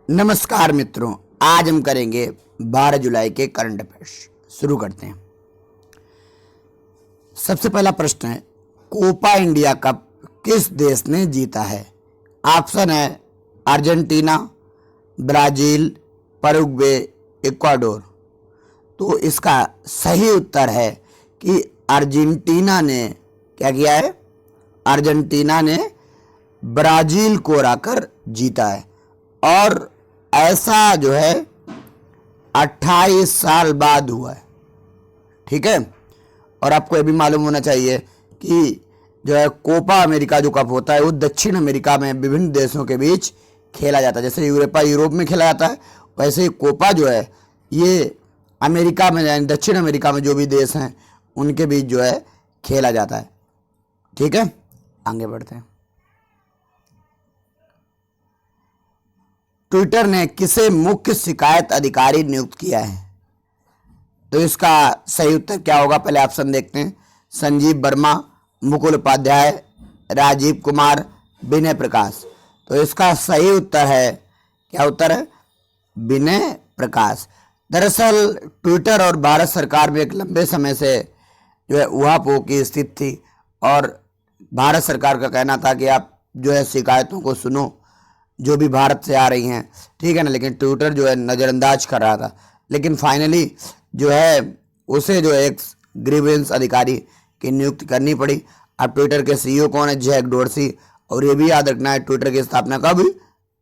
नमस्कार मित्रों, आज हम करेंगे 12 जुलाई के करंट अफेयर्स। शुरू करते हैं। सबसे पहला प्रश्न है, कोपा इंडिया कप किस देश ने जीता है? ऑप्शन है अर्जेंटीना, ब्राजील, परुग्वे, इक्वाडोर। तो इसका सही उत्तर है कि अर्जेंटीना ने क्या किया है? अर्जेंटीना ने ब्राजील को हराकर जीता है। और ऐसा जो है 28 साल बाद हुआ है। ठीक है। और आपको यह भी मालूम होना चाहिए कि जो है कोपा अमेरिका जो कप होता है वो दक्षिण अमेरिका में विभिन्न देशों के बीच खेला जाता है। जैसे यूरोप में खेला जाता है, वैसे ही कोपा जो है ये अमेरिका में यानी दक्षिण अमेरिका में जो भी देश हैं उनके बीच जो है खेला जाता है। ठीक है, आगे बढ़ते हैं। ट्विटर ने किसे मुख्य शिकायत अधिकारी नियुक्त किया है? तो इसका सही उत्तर क्या होगा? पहले ऑप्शन देखते हैं। संजीव वर्मा, मुकुल उपाध्याय, राजीव कुमार, विनय प्रकाश। तो इसका सही उत्तर है, क्या उत्तर है? विनय प्रकाश। दरअसल ट्विटर और भारत सरकार में एक लंबे समय से जो है उहापोह की स्थिति थी और भारत सरकार का कहना था कि आप जो है शिकायतों को सुनो जो भी भारत से आ रही हैं, ठीक है ना। लेकिन ट्विटर जो है नज़रअंदाज कर रहा था। लेकिन फाइनली जो है उसे जो एक ग्रीवेंस अधिकारी की नियुक्ति करनी पड़ी। अब ट्विटर के सीईओ कौन है? Jack Dorsey. और ये भी याद रखना है ट्विटर की स्थापना कब?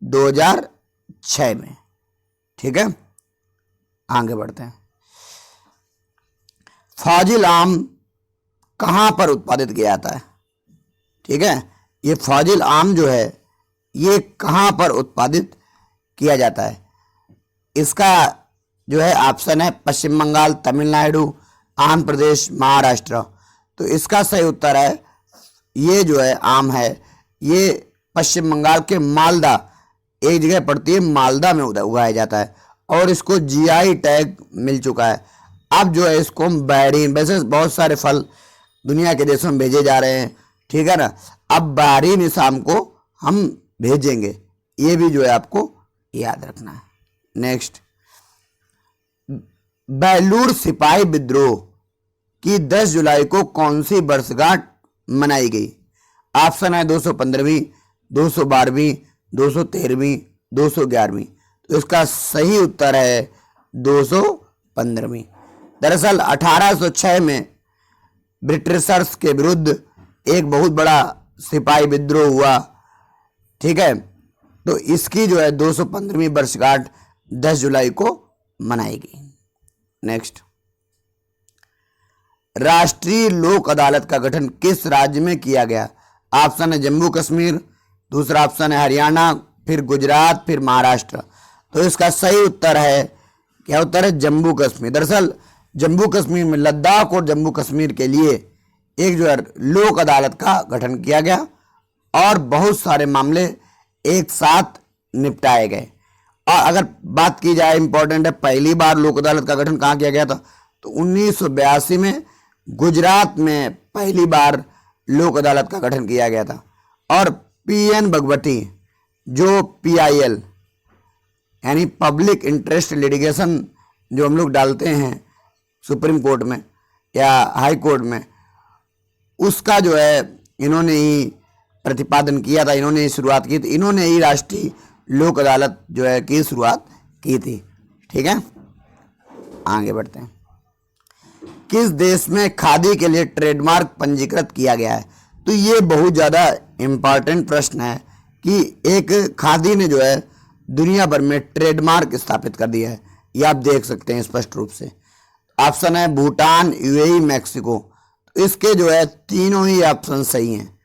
2006 में। ठीक है, आगे बढ़ते हैं। फाजिल आम कहाँ पर उत्पादित किया जाता है? ठीक है, ये फाजिल आम जो है ये कहाँ पर उत्पादित किया जाता है? इसका जो है ऑप्शन है पश्चिम बंगाल, तमिलनाडु, आंध्र प्रदेश, महाराष्ट्र। तो इसका सही उत्तर है ये जो है आम है ये पश्चिम बंगाल के मालदा, एक जगह पड़ती है मालदा में उगाया जाता है और इसको जीआई टैग मिल चुका है। अब जो है इसको हम बहरीन, वैसे बहुत सारे फल दुनिया के देशों में भेजे जा रहे हैं, ठीक है ना। अब बहरीन इस आम को हम भेजेंगे, ये भी जो है आपको याद रखना है। नेक्स्ट, बेलूर सिपाही विद्रोह की 10 जुलाई को कौन सी वर्षगांठ मनाई गई? ऑप्शन है 215वीं, 212वीं, 213वीं, 211वीं। तो इसका सही उत्तर है 215वीं। दरअसल 1806 में ब्रिटिशर्स के विरुद्ध एक बहुत बड़ा सिपाही विद्रोह हुआ, ठीक है। तो इसकी जो है 215वीं वर्षगांठ 10 जुलाई को मनाएगी। नेक्स्ट, राष्ट्रीय लोक अदालत का गठन किस राज्य में किया गया? ऑप्शन है जम्मू कश्मीर, दूसरा ऑप्शन है हरियाणा, फिर गुजरात, फिर महाराष्ट्र। तो इसका सही उत्तर है, क्या उत्तर है? जम्मू कश्मीर। दरअसल जम्मू कश्मीर में लद्दाख और जम्मू कश्मीर के लिए एक जो है लोक अदालत का गठन किया गया और बहुत सारे मामले एक साथ निपटाए गए। और अगर बात की जाए, इंपॉर्टेंट है, पहली बार लोक अदालत का गठन कहाँ किया गया था? तो 1982 में गुजरात में पहली बार लोक अदालत का गठन किया गया था। और पीएन भगवती जो पीआईएल यानी पब्लिक इंटरेस्ट लिटिगेशन जो हम लोग डालते हैं सुप्रीम कोर्ट में या हाई कोर्ट में, उसका जो है इन्होंने ही प्रतिपादन किया था, इन्होंने ही शुरुआत की थी, इन्होंने ही राष्ट्रीय लोक अदालत जो है की शुरुआत की थी। ठीक है, आगे बढ़ते हैं। किस देश में खादी के लिए ट्रेडमार्क पंजीकृत किया गया है? तो ये बहुत ज़्यादा इम्पॉर्टेंट प्रश्न है कि एक खादी ने जो है दुनिया भर में ट्रेडमार्क स्थापित कर दिया है। ये आप देख सकते हैं स्पष्ट रूप से। ऑप्शन है भूटान, यूएई, मैक्सिको। तो इसके जो है तीनों ही ऑप्शन सही हैं।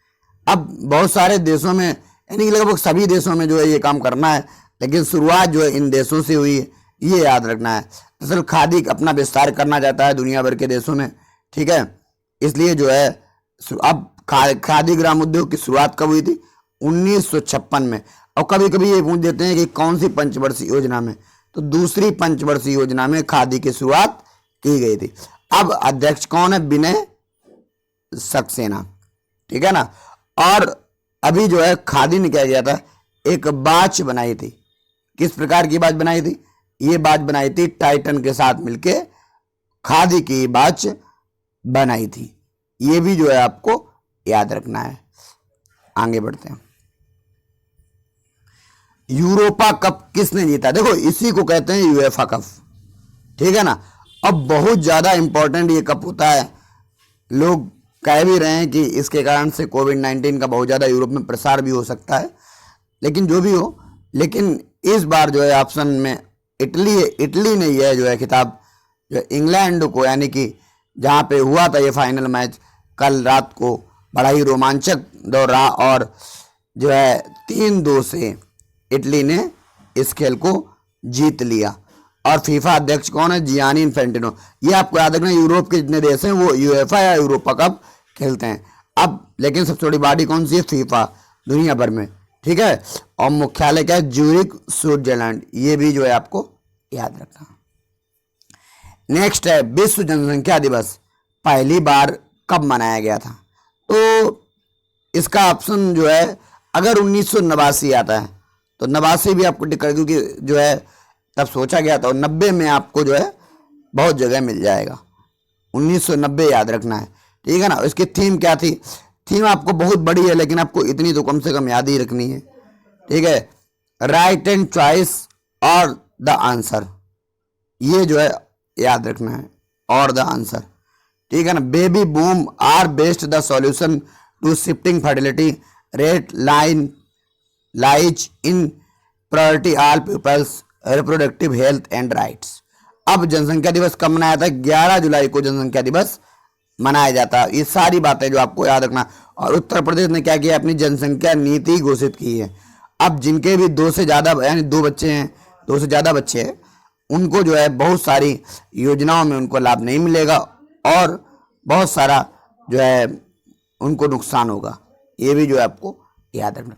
अब बहुत सारे देशों में यानी लगभग सभी देशों में जो है ये काम करना है, लेकिन शुरुआत जो है इन देशों से हुई है, ये याद रखना है। दरअसल खादी अपना विस्तार करना चाहता है दुनिया भर के देशों में, ठीक है। इसलिए जो है अब खादी ग्राम उद्योग की शुरुआत कब हुई थी? 1956 में। और कभी कभी ये पूछ देते हैं कि कौन सी पंचवर्षीय योजना में? तो दूसरी पंचवर्षीय योजना में खादी की शुरुआत की गई थी। अब अध्यक्ष कौन है? विनय सक्सेना, ठीक है ना। और अभी जो है खादी ने क्या किया था, एक बाच बनाई थी, किस प्रकार की वॉच बनाई थी? ये वॉच बनाई थी टाइटन के साथ मिलके, खादी की वॉच बनाई थी। ये भी जो है आपको याद रखना है। आगे बढ़ते हैं। यूरोपा कप किसने जीता? देखो इसी को कहते हैं यूएफा कप, ठीक है ना। अब बहुत ज्यादा इंपॉर्टेंट ये कप होता है। लोग कह भी रहे हैं कि इसके कारण से कोविड-19 का बहुत ज्यादा यूरोप में प्रसार भी हो सकता है, लेकिन जो भी हो, लेकिन इस बार जो है ऑप्शन में इटली ने यह जो है खिताब जो इंग्लैंड को, यानी कि जहां पे हुआ था ये फाइनल मैच कल रात को, बड़ा ही रोमांचक दौर रहा और जो है 3-2 से इटली ने इस खेल को जीत लिया। और फीफा अध्यक्ष कौन है? Gianni Infantino. ये आपको याद रखना, यूरोप के जितने देश हैं वो यूएफा या यूरोपा कप खेलते हैं। अब लेकिन सबसे बड़ी बॉडी कौन सी है? फीफा, दुनिया भर में, ठीक है। और मुख्यालय क्या है? Zurich, Switzerland. ये भी जो है आपको याद रखना। नेक्स्ट है विश्व जनसंख्या दिवस पहली बार कब मनाया गया था? तो इसका ऑप्शन जो है, अगर 1989 आता है तो 89 भी आपको टिक कर, क्योंकि जो है तब सोचा गया था, और 90 में आपको जो है बहुत जगह मिल जाएगा। 1990 याद रखना है, ठीक है ना। इसकी थीम क्या थी? थीम आपको बहुत बड़ी है, लेकिन आपको इतनी तो कम से कम याद ही रखनी है, ठीक है। राइट एंड चॉइस और द आंसर, ये जो है याद रखना है, और द आंसर, ठीक है ना। Baby boom are best the solution to shifting fertility rate line lies in priority all peoples reproductive health and rights. अब जनसंख्या दिवस कब मनाया था? 11 जुलाई को जनसंख्या दिवस मनाया जाता है। ये सारी बातें जो आपको याद रखना। और उत्तर प्रदेश ने क्या किया? अपनी जनसंख्या नीति घोषित की है। अब जिनके भी 2 से ज़्यादा, यानी 2 बच्चे हैं, 2 से ज़्यादा बच्चे हैं, उनको जो है बहुत सारी योजनाओं में उनको लाभ नहीं मिलेगा और बहुत सारा जो है उनको नुकसान होगा। ये भी जो है आपको याद रखना।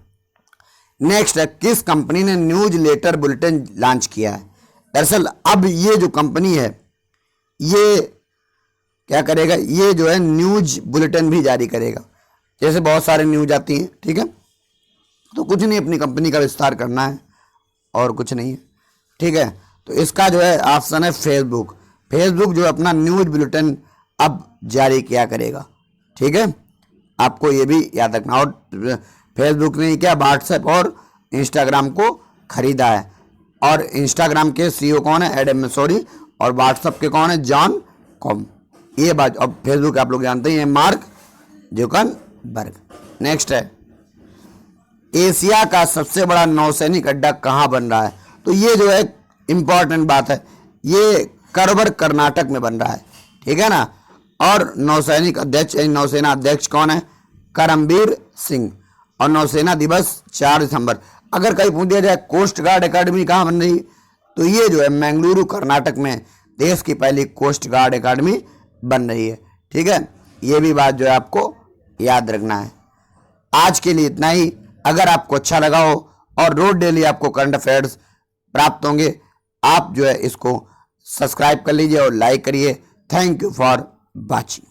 नेक्स्ट है, किस कंपनी ने न्यूज लेटर बुलेटिन लॉन्च किया है? दरअसल अब ये जो कंपनी है ये क्या करेगा? ये जो है न्यूज बुलेटिन भी जारी करेगा। जैसे बहुत सारे न्यूज आती हैं, ठीक है, तो कुछ नहीं, अपनी कंपनी का विस्तार करना है और कुछ नहीं है, ठीक है। तो इसका जो है ऑप्शन है फेसबुक। फेसबुक जो अपना न्यूज बुलेटिन अब जारी किया करेगा, ठीक है। आपको ये भी याद रखना। और फेसबुक ने क्या व्हाट्सएप और इंस्टाग्राम को खरीदा है, और इंस्टाग्राम के सीईओ कौन है? एडम मसूरी। और व्हाट्सएप के कौन है? John com. ये बात। अब फेसबुक आप लोग जानते हैं, मार्क जुकरबर्ग। नेक्स्ट है, एशिया का सबसे बड़ा नौसैनिक अड्डा कहाँ बन रहा है? तो ये जो है इंपॉर्टेंट बात है, ये करवर कर्नाटक में बन रहा है, ठीक है ना। और नौसैनिक अध्यक्ष, नौसेना अध्यक्ष कौन है? करमबीर सिंह। और नौसेना दिवस 4 दिसंबर। अगर कहीं पूछ दिया जाए कोस्ट गार्ड एकेडमी कहाँ बन रही, तो ये जो है मंगलुरु कर्नाटक में देश की पहली कोस्ट गार्ड एकेडमी बन रही है, ठीक है। ये भी बात जो है आपको याद रखना है। आज के लिए इतना ही। अगर आपको अच्छा लगा हो और रोज डेली आपको करंट अफेयर्स प्राप्त होंगे, आप जो है इसको सब्सक्राइब कर लीजिए और लाइक करिए। Thank you for watching.